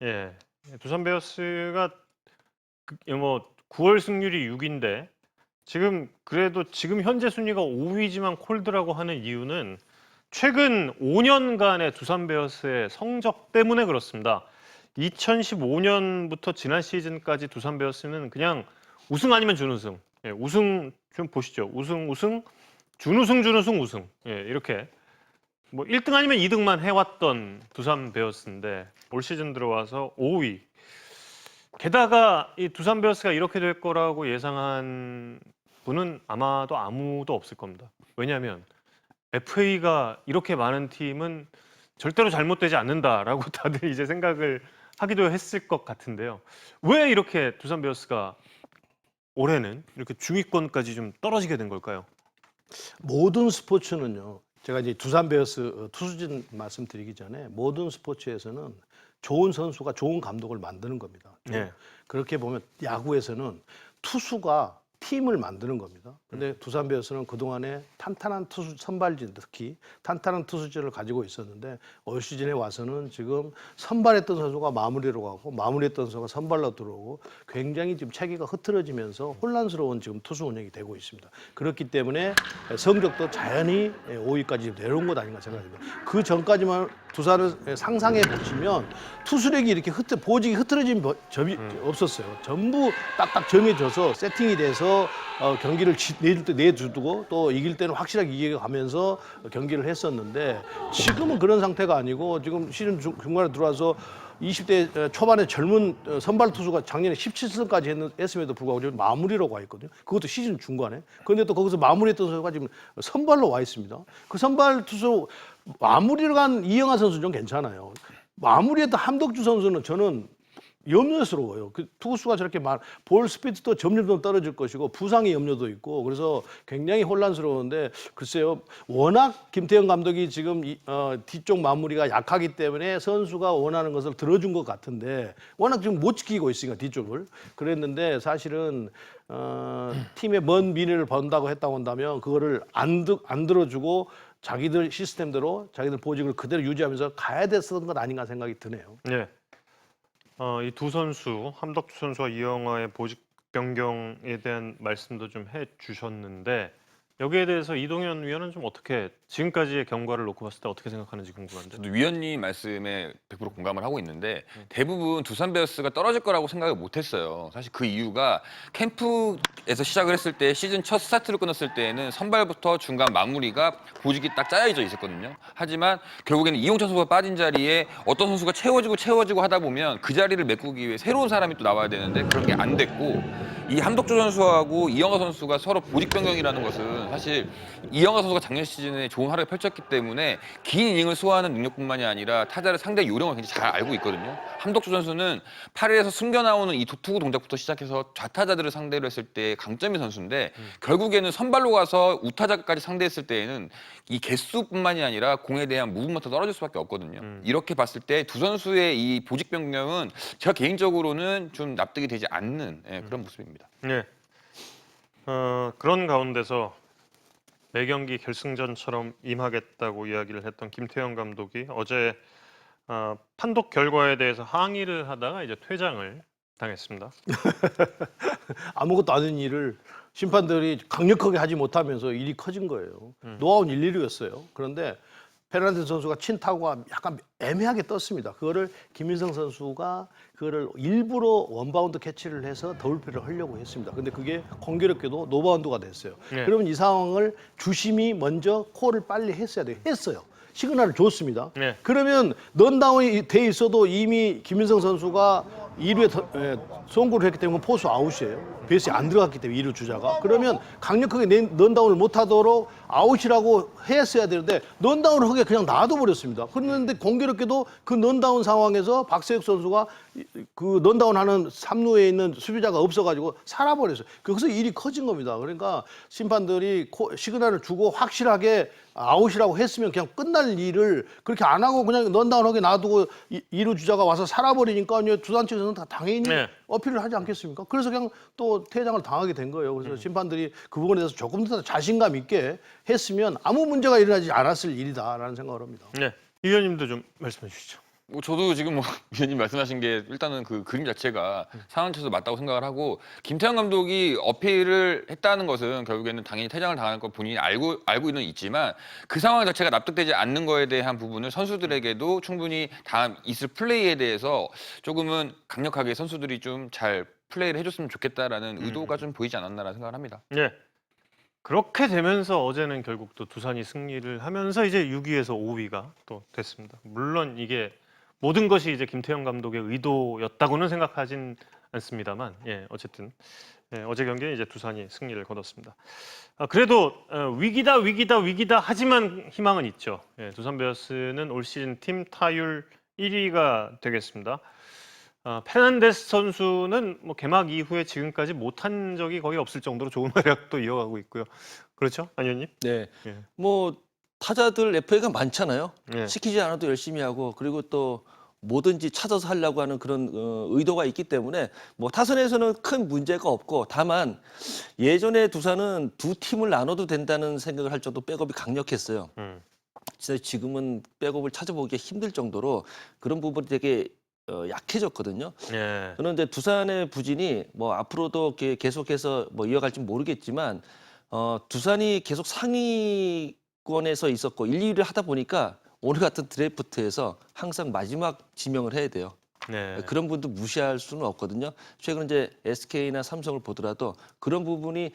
예. 두산 베어스가 뭐 9월 승률이 6인데 지금 그래도 지금 현재 순위가 5위지만 콜드라고 하는 이유는 최근 5년간의 두산 베어스의 성적 때문에 그렇습니다. 2015년부터 지난 시즌까지 두산 베어스는 그냥 우승 아니면 준우승. 예, 우승 좀 보시죠. 우승, 준우승, 우승. 예, 이렇게 뭐 1등 아니면 2등만 해왔던 두산 베어스인데 올 시즌 들어와서 5위. 게다가 이 두산 베어스가 이렇게 될 거라고 예상한 분은 아마도 아무도 없을 겁니다. 왜냐하면 FA가 이렇게 많은 팀은 절대로 잘못되지 않는다라고 다들 이제 생각을 하기도 했을 것 같은데요. 왜 이렇게 두산 베어스가 올해는 이렇게 중위권까지 좀 떨어지게 된 걸까요? 모든 스포츠는요. 제가 이제 두산 베어스 투수진 말씀드리기 전에 모든 스포츠에서는 좋은 선수가 좋은 감독을 만드는 겁니다. 네. 그렇게 보면 야구에서는 투수가 팀을 만드는 겁니다. 근데 두산 베어스는 그동안에 탄탄한 투수 선발진, 특히 탄탄한 투수진을 가지고 있었는데 올 시즌에 와서는 지금 선발했던 선수가 마무리로 가고 마무리했던 선수가 선발로 들어오고 굉장히 지금 체계가 흐트러지면서 혼란스러운 지금 투수 운영이 되고 있습니다. 그렇기 때문에 성적도 자연히 5위까지 내려온 것 아닌가 생각합니다. 그 전까지만 두산을 상상해 보시면 투수력이 이렇게 보직이 흐트러진 점이 없었어요. 전부 딱딱 정해져서 세팅이 돼서 경기를 내줄 때 내주고 또 이길 때는 확실하게 이겨가면서 경기를 했었는데 지금은 그런 상태가 아니고 지금 시즌 중간에 들어와서 20대 초반에 젊은 선발 투수가 작년에 17승까지 했음에도 불구하고 지금 마무리로 와 있거든요. 그것도 시즌 중간에. 그런데 또 거기서 마무리했던 선수가 지금 선발로 와 있습니다. 그 선발 투수 마무리로 간 이영하 선수 좀 괜찮아요. 마무리했던 함덕주 선수는 저는 염려스러워요. 그 투수가 저렇게 볼 스피드도 점점 더 떨어질 것이고 부상의 염려도 있고 그래서 굉장히 혼란스러운데 글쎄요. 워낙 김태형 감독이 지금 뒤쪽 마무리가 약하기 때문에 선수가 원하는 것을 들어준 것 같은데 워낙 지금 못 지키고 있으니까 뒤쪽을 그랬는데 사실은 팀의 먼 미래를 본다고 했다고 한다면 그거를 안 들어주고 자기들 시스템대로 자기들 보직을 그대로 유지하면서 가야 됐었던 것 아닌가 생각이 드네요. 네. 이 두 선수, 함덕주 선수와 이영하의 보직 변경에 대한 말씀도 좀 해주셨는데 여기에 대해서 이동현 위원은 좀 어떻게 지금까지의 경과를 놓고 봤을 때 어떻게 생각하는지 궁금한데. 저도 위원님 말씀에 100% 공감을 하고 있는데 대부분 두산 베어스가 떨어질 거라고 생각을 못했어요. 사실 그 이유가 캠프에서 시작을 했을 때 시즌 첫 스타트를 끊었을 때에는 선발부터 중간 마무리가 보직이 딱 짜여져 있었거든요. 하지만 결국에는 이용찬 선수가 빠진 자리에 어떤 선수가 채워지고 하다 보면 그 자리를 메꾸기 위해 새로운 사람이 또 나와야 되는데 그런 게 안 됐고 이 함덕주 선수하고 이영하 선수가 서로 보직 변경이라는 것은 사실 이영하 선수가 작년 시즌에 좋은 활약을 펼쳤기 때문에 긴 이닝을 소화하는 능력뿐만이 아니라 타자를 상대 요령을 굉장히 잘 알고 있거든요. 함덕주 선수는 8회에서 숨겨 나오는 이 투구 동작부터 시작해서 좌타자들을 상대로 했을 때 강점인 선수인데 결국에는 선발로 가서 우타자까지 상대했을 때에는 이 개수뿐만이 아니라 공에 대한 무브먼트가 떨어질 수밖에 없거든요. 이렇게 봤을 때 두 선수의 이 보직 변경은 제가 개인적으로는 좀 납득이 되지 않는 그런 모습입니다. 네. 그런 가운데서 매경기 결승전처럼 임하겠다고 이야기를 했던 김태형 감독이 어제 판독 결과에 대해서 항의를 하다가 이제 퇴장을 당했습니다. 아무것도 아닌 일을 심판들이 강력하게 하지 못하면서 일이 커진 거예요. 노아웃 1-1이었어요. 그런데 페르난데스 선수가 친 타구가 약간 애매하게 떴습니다. 그거를 김민성 선수가 그거를 일부러 원바운드 캐치를 해서 더블플레이를 하려고 했습니다. 근데 그게 공교롭게도 노바운드가 됐어요. 네. 그러면 이 상황을 주심이 먼저 콜을 빨리 했어야 돼요. 했어요. 시그널을 줬습니다. 네. 그러면 넌다운이 돼 있어도 이미 김민성 선수가 2루에 송구를 했기 때문에 포수 아웃이에요. 베이스에 안 들어갔기 때문에 2루 주자가. 그러면 강력하게 넌다운을 못하도록 아웃이라고 했어야 되는데 넌다운을 하게 그냥 놔둬버렸습니다. 그런데 공교롭게도 그 넌다운 상황에서 박세혁 선수가 그 넌다운하는 3루에 있는 수비자가 없어가지고 살아버렸어요. 거기서 일이 커진 겁니다. 그러니까 심판들이 시그널을 주고 확실하게 아웃이라고 했으면 그냥 끝날 일을 그렇게 안 하고 그냥 넌다운하게 놔두고 2루 주자가 와서 살아버리니까 두산 측에서는 다 당연히 네. 어필을 하지 않겠습니까? 그래서 그냥 또 퇴장을 당하게 된 거예요. 그래서 심판들이 그 부분에 대해서 조금 더 자신감 있게 했으면 아무 문제가 일어나지 않았을 일이다라는 생각을 합니다. 네. 이 의원님도 좀 말씀해 주시죠. 뭐 저도 지금 뭐 위원님 말씀하신 게 일단은 그 그림 자체가 상황 자체도 맞다고 생각을 하고 김태형 감독이 어필을 했다는 것은 결국에는 당연히 퇴장을 당할 거 본인이 알고는 있지만 그 상황 자체가 납득되지 않는 거에 대한 부분을 선수들에게도 충분히 다음 있을 플레이에 대해서 조금은 강력하게 선수들이 좀 잘 플레이를 해줬으면 좋겠다라는 의도가 좀 보이지 않았나라는 생각을 합니다. 예. 그렇게 되면서 어제는 결국 또 두산이 승리를 하면서 이제 6위에서 5위가 또 됐습니다. 물론 이게 모든 것이 이제 김태형 감독의 의도였다고는 생각하진 않습니다만, 예, 어쨌든 예, 어제 경기에 이제 두산이 승리를 거뒀습니다. 그래도 위기다 하지만 희망은 있죠. 예, 두산 베어스는 올 시즌 팀 타율 1위가 되겠습니다. 페르난데스 선수는 뭐 개막 이후에 지금까지 못한 적이 거의 없을 정도로 좋은 활약도 이어가고 있고요. 그렇죠, 안 의원님? 네. 예. 뭐 타자들 FA가 많잖아요. 예. 시키지 않아도 열심히 하고 그리고 또 뭐든지 찾아서 하려고 하는 그런 의도가 있기 때문에 뭐 타선에서는 큰 문제가 없고 다만 예전에 두산은 두 팀을 나눠도 된다는 생각을 할 정도 백업이 강력했어요. 진짜 지금은 백업을 찾아보기가 힘들 정도로 그런 부분이 되게 약해졌거든요. 예. 저는 이제 두산의 부진이 뭐 앞으로도 계속해서 뭐 이어갈지 모르겠지만 두산이 계속 상위권에서 있었고 1, 2위를 하다 보니까 오늘 같은 드래프트에서 항상 마지막 지명을 해야 돼요. 네. 그런 분도 무시할 수는 없거든요. 최근 이제 SK나 삼성을 보더라도 그런 부분이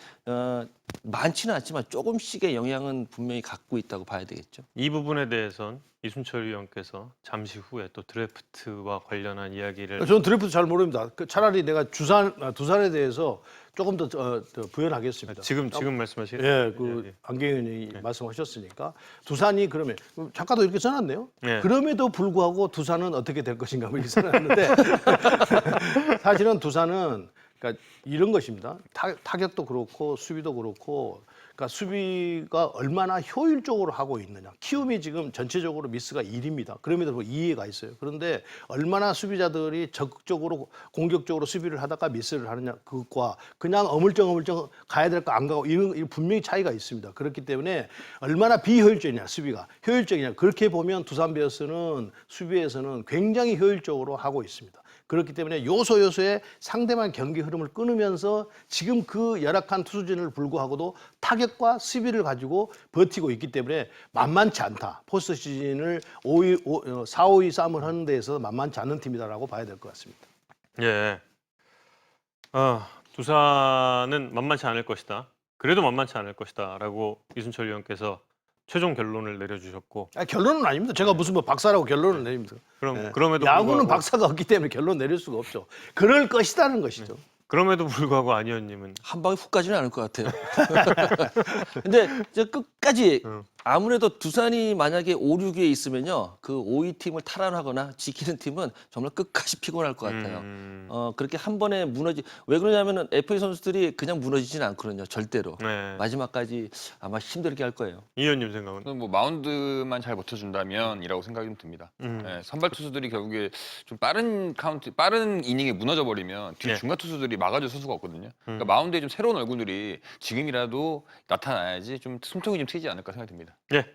많지는 않지만 조금씩의 영향은 분명히 갖고 있다고 봐야 되겠죠. 이 부분에 대해선 이순철 위원께서 잠시 후에 또 드래프트와 관련한 이야기를 저는 드래프트 잘 모릅니다. 차라리 내가 두산에 대해서 조금 더 부연하겠습니다. 지금 말씀하시는 예, 안경현이 말씀하셨으니까 두산이 그러면 작가도 이렇게 써놨네요. 예. 그럼에도 불구하고 두산은 어떻게 될 것인가 이렇게 써놨는데 사실은 두산은 그러니까 이런 것입니다. 타격도 그렇고 수비도 그렇고 그러니까 수비가 얼마나 효율적으로 하고 있느냐. 키움이 지금 전체적으로 미스가 1입니다. 그럼에도 불구하고 2위에 가 있어요. 그런데 얼마나 수비자들이 적극적으로 공격적으로 수비를 하다가 미스를 하느냐 그것과 그냥 어물쩡 가야 될 거 안 가고 이런 분명히 차이가 있습니다. 그렇기 때문에 얼마나 비효율적이냐 수비가 효율적이냐 그렇게 보면 두산 베어스는 수비에서는 굉장히 효율적으로 하고 있습니다. 그렇기 때문에 요소요소에 상대방 경기 흐름을 끊으면서 지금 그 열악한 투수진을 불구하고도 타격과 수비를 가지고 버티고 있기 때문에 만만치 않다. 포스트 시즌을 4, 5위 싸움을 하는 데에서 만만치 않은 팀이다라고 봐야 될 것 같습니다. 예. 두산은 만만치 않을 것이다. 그래도 만만치 않을 것이다라고 이순철 위원께서 최종 결론을 내려주셨고 결론은 아닙니다. 제가 무슨 뭐 박사라고 결론을 내립니다. 그럼에도 야구는 불구하고- 박사가 없기 때문에 결론 내릴 수가 없죠. 그럴 것이다는 것이죠. 그럼에도 불구하고 안 의원님은 한 방에 훅 가지는 않을 것 같아요. 근데 이제 끝까지 아무래도 두산이 만약에 5, 6위에 있으면요. 그 5위 팀을 탈환하거나 지키는 팀은 정말 끝까지 피곤할 것 같아요. 그렇게 한 번에 왜 그러냐면은 FA 선수들이 그냥 무너지지는 않거든요. 절대로. 네. 마지막까지 아마 힘들게 할 거예요. 이 의원님 생각은 저는 뭐 마운드만 잘 버텨준다면이라고 생각이 좀 듭니다. 예, 선발 투수들이 결국에 좀 빠른 이닝에 무너져 버리면 뒤 예. 중간 투수들이 막아줄 선수가 없거든요. 그러니까 마운드에 좀 새로운 얼굴들이 지금이라도 나타나야지 좀 숨통이 좀 트이지 않을까 생각이 듭니다. 예.